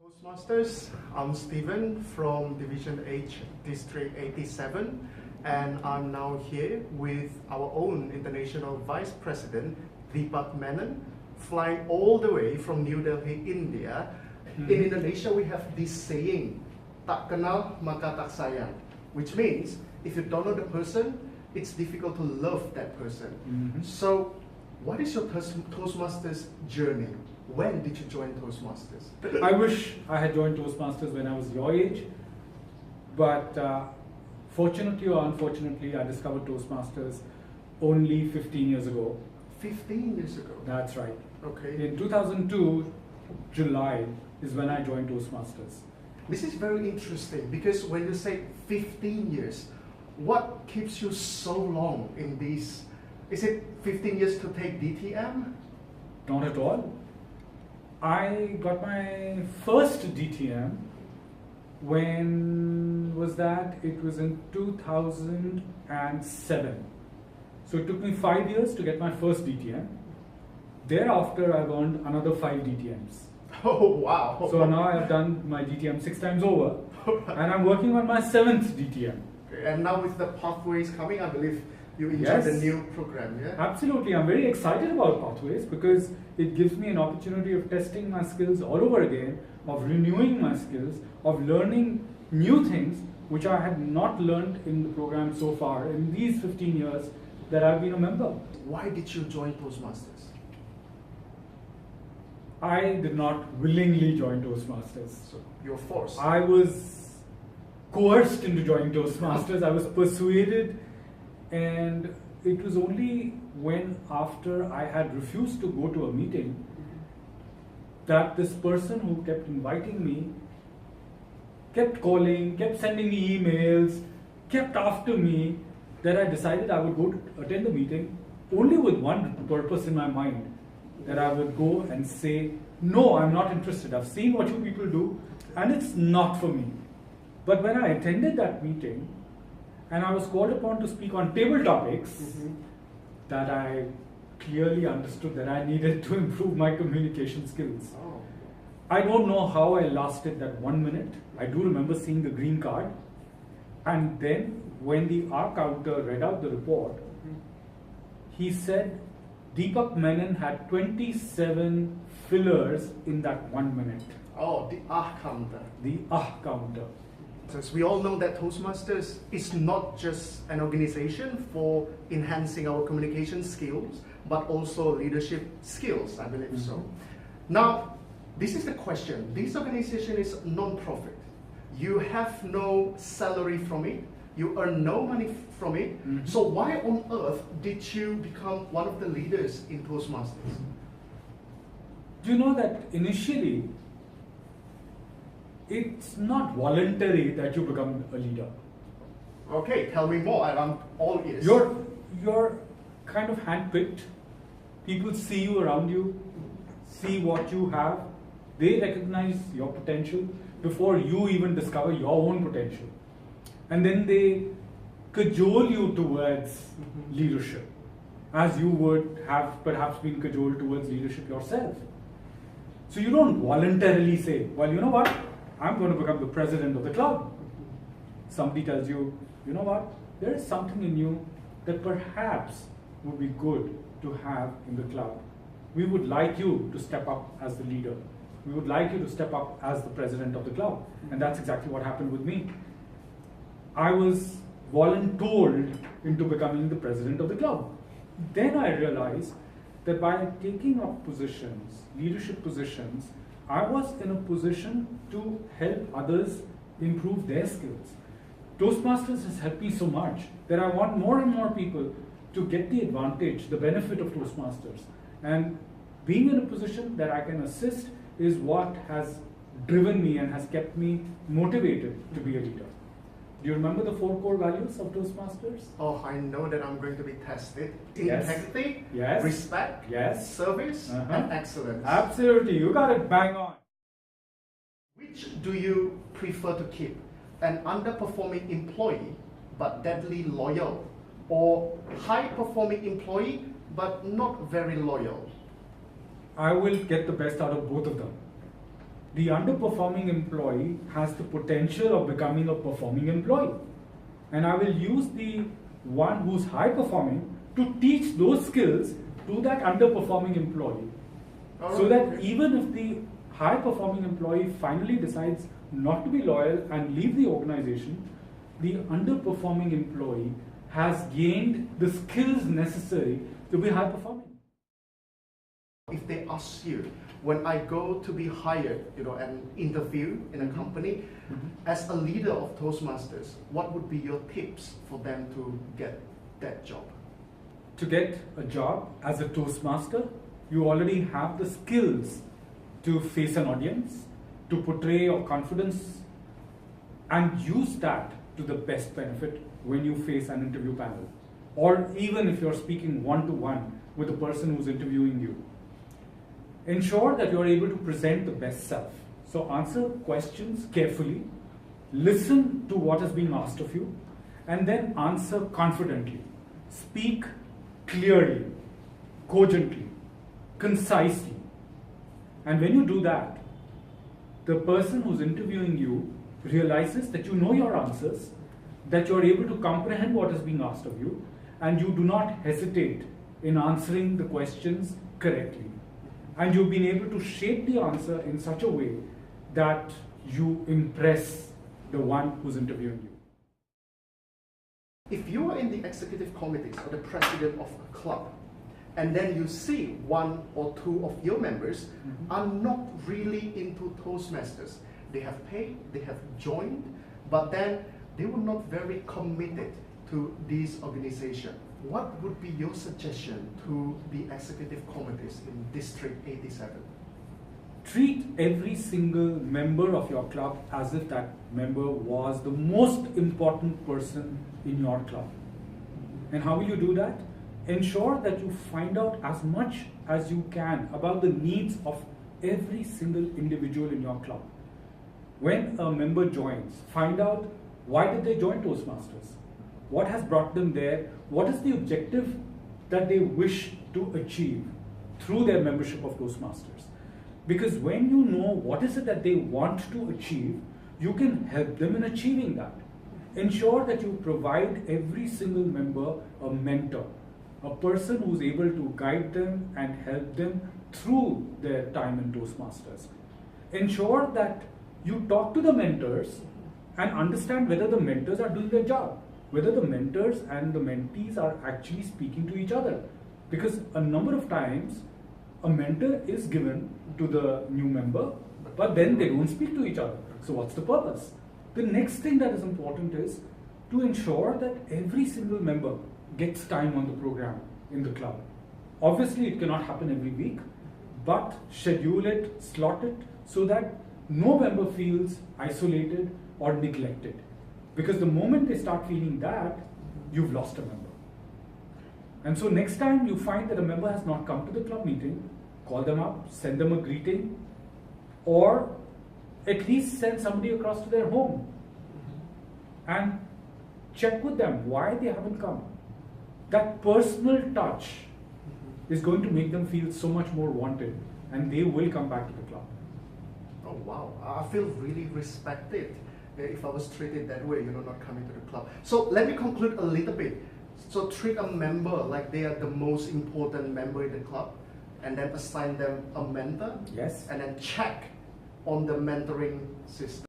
Toastmasters, I'm Stephen from Division H, District 87, and I'm now here with our own International Vice President, Deepak Menon, flying all the way from New Delhi, India. In Indonesia, we have this saying, tak kenal maka tak sayang, which means if you don't know the person, it's difficult to love that person. So, what is your Toastmasters journey? When did you join Toastmasters? I wish I had joined Toastmasters when I was your age, but fortunately or unfortunately, I discovered Toastmasters only 15 years ago. 15 years ago? That's right. Okay. In 2002, July is when I joined Toastmasters. This is very interesting because when you say 15 years, what keeps you so long in these? Is it 15 years to take DTM? Not at all. I got my first DTM when was that? It was in 2007. So it took me 5 years to get my first DTM. Thereafter, I earned another 5 DTMs. Oh, wow. So now I've done my DTM 6 times over, and I'm working on my 7th DTM. Okay. And now with the pathways coming, I believe you enjoy the new program, yeah? Absolutely. I'm very excited about Pathways because it gives me an opportunity of testing my skills all over again, of renewing my skills, of learning new things which I had not learned in the program so far in these 15 years that I've been a member. Why did you join Toastmasters? I did not willingly join Toastmasters. So you're forced. I was coerced into joining Toastmasters. I was persuaded, and it was only when after I had refused to go to a meeting that this person who kept inviting me kept calling, kept sending me emails, kept after me, that I decided I would go to attend the meeting only with one purpose in my mind, that I would go and say, no, I'm not interested. I've seen what you people do and it's not for me. But when I attended that meeting and I was called upon to speak on table topics, that I clearly understood that I needed to improve my communication skills. Oh. I don't know how I lasted that 1 minute. I do remember seeing the green card. And then when the R counter read out the report, he said Deepak Menon had 27 fillers in that 1 minute. Oh, the ah counter. The counter. As we all know that Toastmasters is not just an organization for enhancing our communication skills, but also leadership skills, I believe so. Now, this is the question. This organization is non-profit. You have no salary from it. You earn no money from it. So why on earth did you become one of the leaders in Toastmasters? Do you know that initially, it's not voluntary that you become a leader. Okay, tell me more. I'm all ears. You're kind of handpicked. People see you around you, see what you have. They recognize your potential before you even discover your own potential. And then they cajole you towards leadership, as you would have perhaps been cajoled towards leadership yourself. So you don't voluntarily say, well, you know what? I'm going to become the president of the club. Somebody tells you, you know what? There is something in you that perhaps would be good to have in the club. We would like you to step up as the leader. We would like you to step up as the president of the club. And that's exactly what happened with me. I was voluntold into becoming the president of the club. Then I realized that by taking up positions, leadership positions, I was in a position to help others improve their skills. Toastmasters has helped me so much that I want more and more people to get the advantage, the benefit of Toastmasters. And being in a position that I can assist is what has driven me and has kept me motivated to be a leader. Do you remember the 4 core values of Toastmasters? Oh, I know that I'm going to be tested. Yes. Integrity, Yes. respect, Yes. service, and excellence. Absolutely, you got it bang on. Which do you prefer to keep? An underperforming employee but deadly loyal, or high-performing employee but not very loyal? I will get the best out of both of them. the underperforming employee has the potential of becoming a performing employee. And I will use the one who's high performing to teach those skills to that underperforming employee. So that even if the high performing employee finally decides not to be loyal and leave the organization, the underperforming employee has gained the skills necessary to be high performing. If they ask you, when I go to be hired, an interview in a company, as a leader of Toastmasters, what would be your tips for them to get that job? To get a job as a Toastmaster, you already have the skills to face an audience, to portray your confidence, and use that to the best benefit when you face an interview panel, or even if you're speaking one-to-one with the person who's interviewing you. Ensure that you're able to present the best self. So answer questions carefully, listen to what is being asked of you, and then answer confidently. Speak clearly, cogently, concisely. And when you do that, the person who's interviewing you realizes that you know your answers, that you're able to comprehend what is being asked of you, and you do not hesitate in answering the questions correctly. And you've been able to shape the answer in such a way that you impress the one who's interviewing you. If you are in the executive committees or the president of a club, and then you see one or two of your members are not really into Toastmasters. They have paid, they have joined, but then they were not very committed to this organization. What would be your suggestion to the executive committees in District 87? Treat every single member of your club as if that member was the most important person in your club. And how will you do that? Ensure that you find out as much as you can about the needs of every single individual in your club. When a member joins, find out why did they join Toastmasters? What has brought them there? What is the objective that they wish to achieve through their membership of Toastmasters? Because when you know what is it that they want to achieve, you can help them in achieving that. Ensure that you provide every single member a mentor, a person who's able to guide them and help them through their time in Toastmasters. Ensure that you talk to the mentors and understand whether the mentors are doing their job, whether the mentors and the mentees are actually speaking to each other. Because a number of times, a mentor is given to the new member, but then they don't speak to each other. So what's the purpose? The next thing that is important is to ensure that every single member gets time on the program in the club. Obviously, it cannot happen every week, but schedule it, slot it, so that no member feels isolated or neglected. Because the moment they start feeling that, you've lost a member. And so next time you find that a member has not come to the club meeting, call them up, send them a greeting, or at least send somebody across to their home and check with them why they haven't come. That personal touch is going to make them feel so much more wanted, and they will come back to the club. Oh wow, I feel really respected if I was treated that way, not coming to the club. So let me conclude a little bit. So treat a member like they are the most important member in the club, and then assign them a mentor. Yes. And then check on the mentoring system.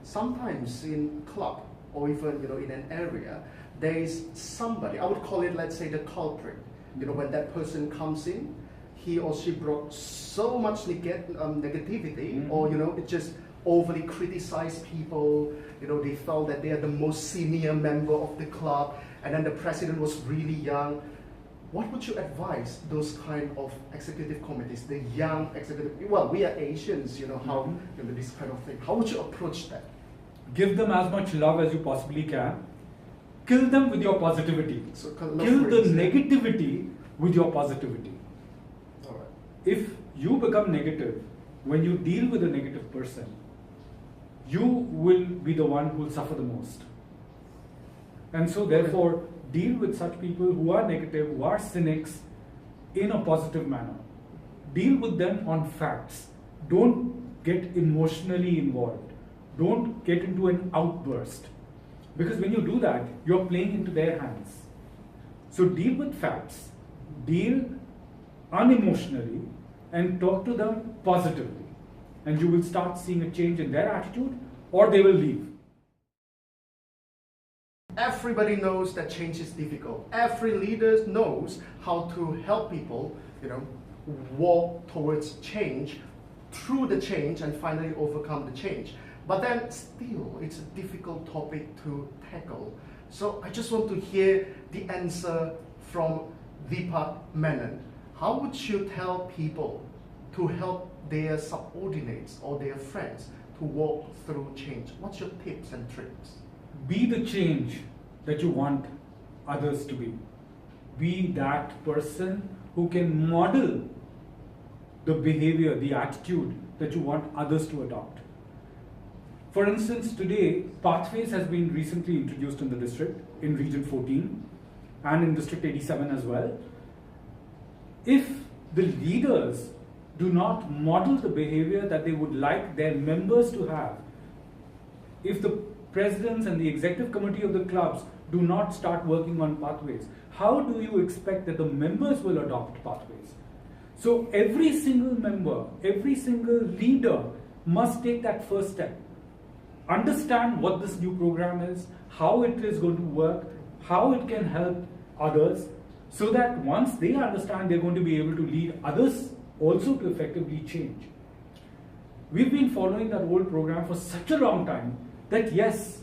Sometimes in club or even in an area, there is somebody, I would call it, let's say, the culprit. When that person comes in, he or she brought so much negativity, or it just overly criticize people. They felt that they are the most senior member of the club, and then the president was really young. What would you advise those kind of executive committees, the young executive? Well, we are Asians, how this kind of thing. How would you approach that? Give them as much love as you possibly can. Kill them with your positivity. So kill the negativity with your positivity. All right. If you become negative when you deal with a negative person, you will be the one who will suffer the most. And so therefore, deal with such people who are negative, who are cynics, in a positive manner. Deal with them on facts. Don't get emotionally involved. Don't get into an outburst. Because when you do that, you're playing into their hands. So deal with facts, deal unemotionally, and talk to them positively. And you will start seeing a change in their attitude, or they will leave. Everybody knows that change is difficult. Every leader knows how to help people, walk towards change, through the change, and finally overcome the change. But then still, it's a difficult topic to tackle. So I just want to hear the answer from Deepak Menon. How would you tell people to help their subordinates or their friends to walk through change? What's your tips and tricks? Be the change that you want others to be. Be that person who can model the behavior, the attitude that you want others to adopt. For instance, today, Pathways has been recently introduced in the district, in Region 14, and in District 87 as well. If the leaders do not model the behavior that they would like their members to have, if the presidents and the executive committee of the clubs do not start working on Pathways, how do you expect that the members will adopt Pathways? So every single member, every single leader must take that first step. Understand what this new program is, how it is going to work, how it can help others, so that once they understand, they're going to be able to lead others also to effectively change. We've been following that old program for such a long time that yes,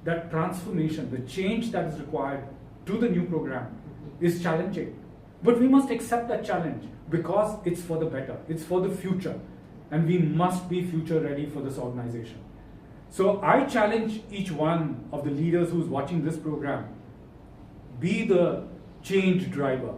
that transformation, the change that is required to the new program is challenging. But we must accept that challenge because it's for the better, it's for the future, and we must be future ready for this organization. So I challenge each one of the leaders who's watching this program, be the change driver,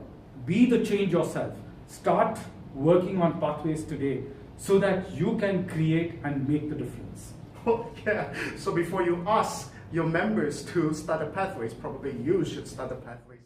be the change yourself. Start working on Pathways today so that you can create and make the difference. Oh, yeah. So before you ask your members to start a Pathways, probably you should start a Pathways.